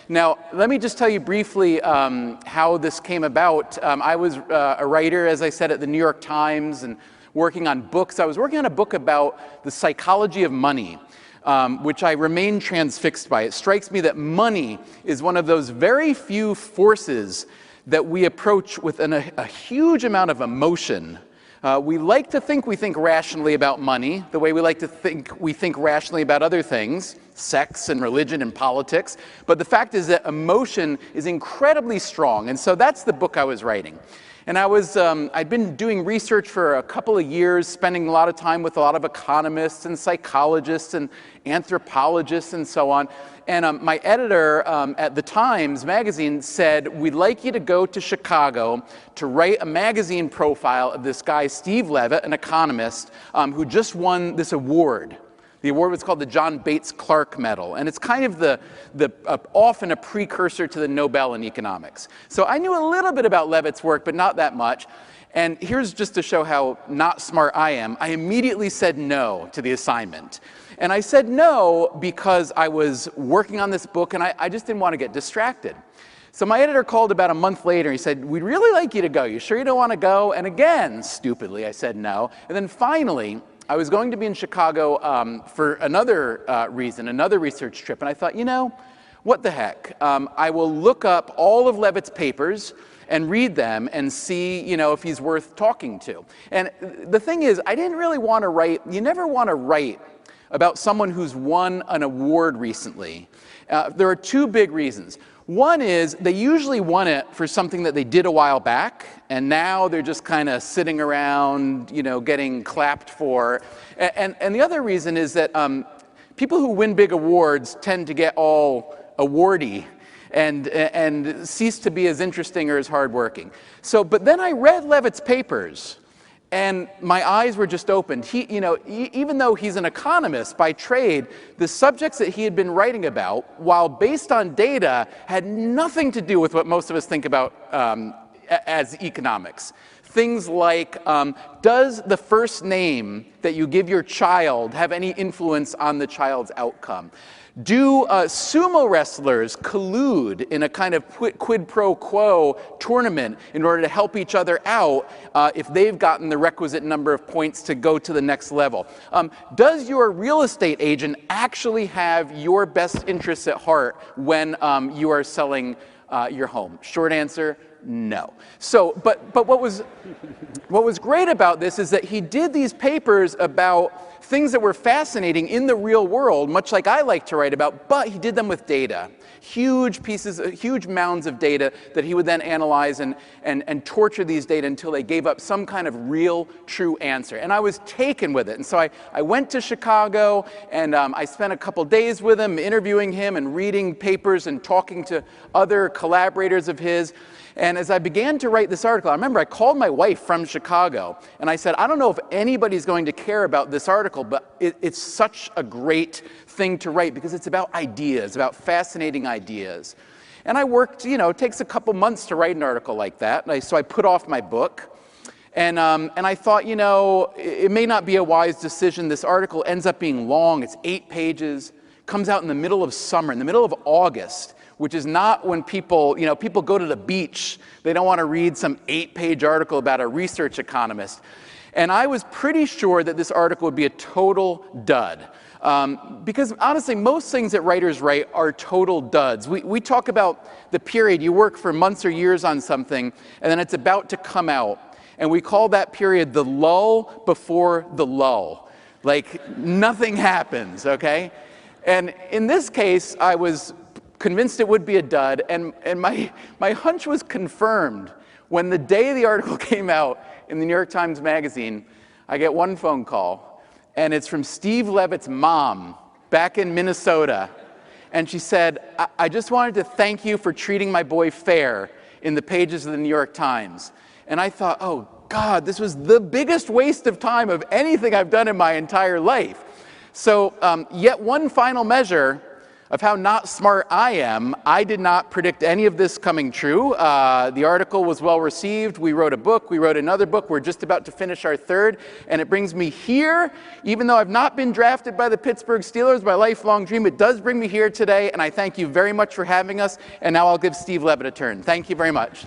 Now, let me just tell you briefly how this came about. I was a writer, as I said, at the New York Times and working on books. I was working on a book about the psychology of money, which I remain transfixed by. It strikes me that money is one of those very few forces that we approach with a huge amount of emotion. We like to think we think rationally about money, the way we like to think we think rationally about other things, sex and religion and politics. But the fact is that emotion is incredibly strong. And so that's the book I was writing. And I'd been doing research for a couple of years, spending a lot of time with a lot of economists and psychologists and anthropologists and so on. And my editor at the Times magazine said, we'd like you to go to Chicago to write a magazine profile of this guy, Steve Levitt, an economist, who just won this award. The award was called the John Bates Clark Medal, and it's kind of often a precursor to the Nobel in economics. So I knew a little bit about Levitt's work, but not that much. And here's just to show how not smart I am. I immediately said no to the assignment. And I said no because I was working on this book, and I just didn't want to get distracted. So my editor called about a month later. He said, we'd really like you to go. You sure you don't want to go? And again, stupidly, I said no. And then finally, I was going to be in Chicago for another reason, another research trip. And I thought, you know, what the heck? I will look up all of Levitt's papers and read them and see, you know, if he's worth talking to. And the thing is, I didn't really want to write, you never want to write about someone who's won an award recently. There are two big reasons. One is they usually won it for something that they did a while back, and now they're just kind of sitting around, you know, getting clapped for. And the other reason is that people who win big awards tend to get all awardy and cease to be as interesting or as hardworking. So, but then I read Levitt's papers, and my eyes were just opened. He, you know, even though he's an economist by trade, the subjects that he had been writing about, while based on data, had nothing to do with what most of us think about as economics. Things like, does the first name that you give your child have any influence on the child's outcome? Do sumo wrestlers collude in a kind of quid pro quo tournament in order to help each other out if they've gotten the requisite number of points to go to the next level? Does your real estate agent actually have your best interests at heart when you are selling your home? Short answer, no. So, but what was great about this is that he did these papers about things that were fascinating in the real world, much like I like to write about, but he did them with data. Huge pieces, huge mounds of data that he would then analyze and torture these data until they gave up some kind of real, true answer. And I was taken with it. And so I went to Chicago, and I spent a couple days with him, interviewing him and reading papers and talking to other collaborators of his. And as I began to write this article, I remember I called my wife from Chicago, and I said, I don't know if anybody's going to care about this article, but it's such a great thing to write because it's about ideas, about fascinating ideas. And I worked, you know, it takes a couple months to write an article like that, so I put off my book. And I thought, you know, it may not be a wise decision. This article ends up being long. It's 8 pages, comes out in the middle of summer, in the middle of August, which is not when people, you know, people go to the beach. They don't want to read some 8-page article about a research economist. And I was pretty sure that this article would be a total dud. Because honestly, most things that writers write are total duds. We talk about the period you work for months or years on something, and then it's about to come out. And we call that period the lull before the lull. Like, nothing happens, okay? And in this case, I was convinced it would be a dud, and my hunch was confirmed when the day the article came out in the New York Times Magazine. I get one phone call, and it's from Steve Levitt's mom back in Minnesota. And she said, I just wanted to thank you for treating my boy fair in the pages of the New York Times. And I thought, oh God, this was the biggest waste of time of anything I've done in my entire life. So yet one final measure of how not smart I am. I did not predict any of this coming true. The article was well received. We wrote a book. We wrote another book. We're just about to finish our third. And it brings me here, even though I've not been drafted by the Pittsburgh Steelers, my lifelong dream, it does bring me here today. And I thank you very much for having us. And now I'll give Steve Levitt a turn. Thank you very much.